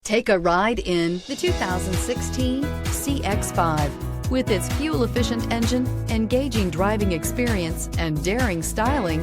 Take a ride in the 2016 CX-5. With its fuel-efficient engine, engaging driving experience, and daring styling,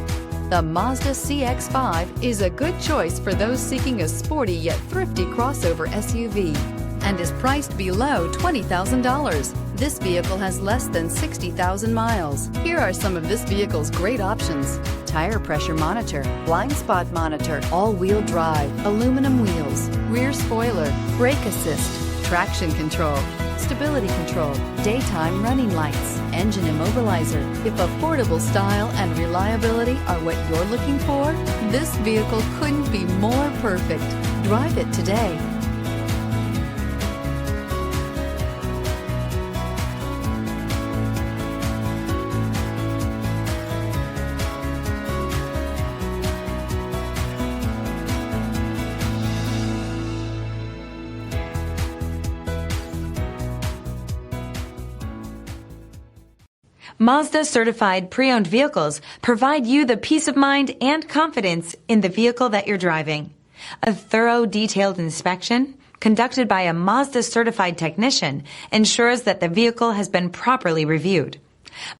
the Mazda CX-5 is a good choice for those seeking a sporty yet thrifty crossover SUV and is priced below $20,000. This vehicle has less than 60,000 miles. Here are some of this vehicle's great options: tire pressure monitor, blind spot monitor, all-wheel drive, aluminum wheels, rear spoiler, brake assist, traction control, stability control, daytime running lights, engine immobilizer. If affordable style and reliability are what you're looking for, this vehicle couldn't be more perfect. Drive it today. Mazda Certified Pre-Owned Vehicles provide you the peace of mind and confidence in the vehicle that you're driving. A thorough, detailed inspection conducted by a Mazda Certified technician ensures that the vehicle has been properly reviewed.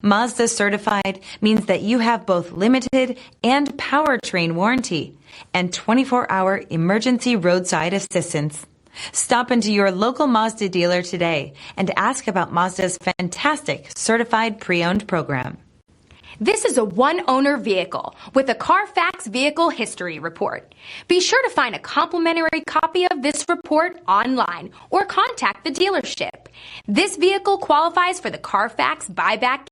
Mazda Certified means that you have both limited and powertrain warranty and 24-hour emergency roadside assistance. Stop into your local Mazda dealer today and ask about Mazda's fantastic Certified Pre-Owned program. This is a one-owner vehicle with a Carfax Vehicle History Report. Be sure to find a complimentary copy of this report online or contact the dealership. This vehicle qualifies for the Carfax Buyback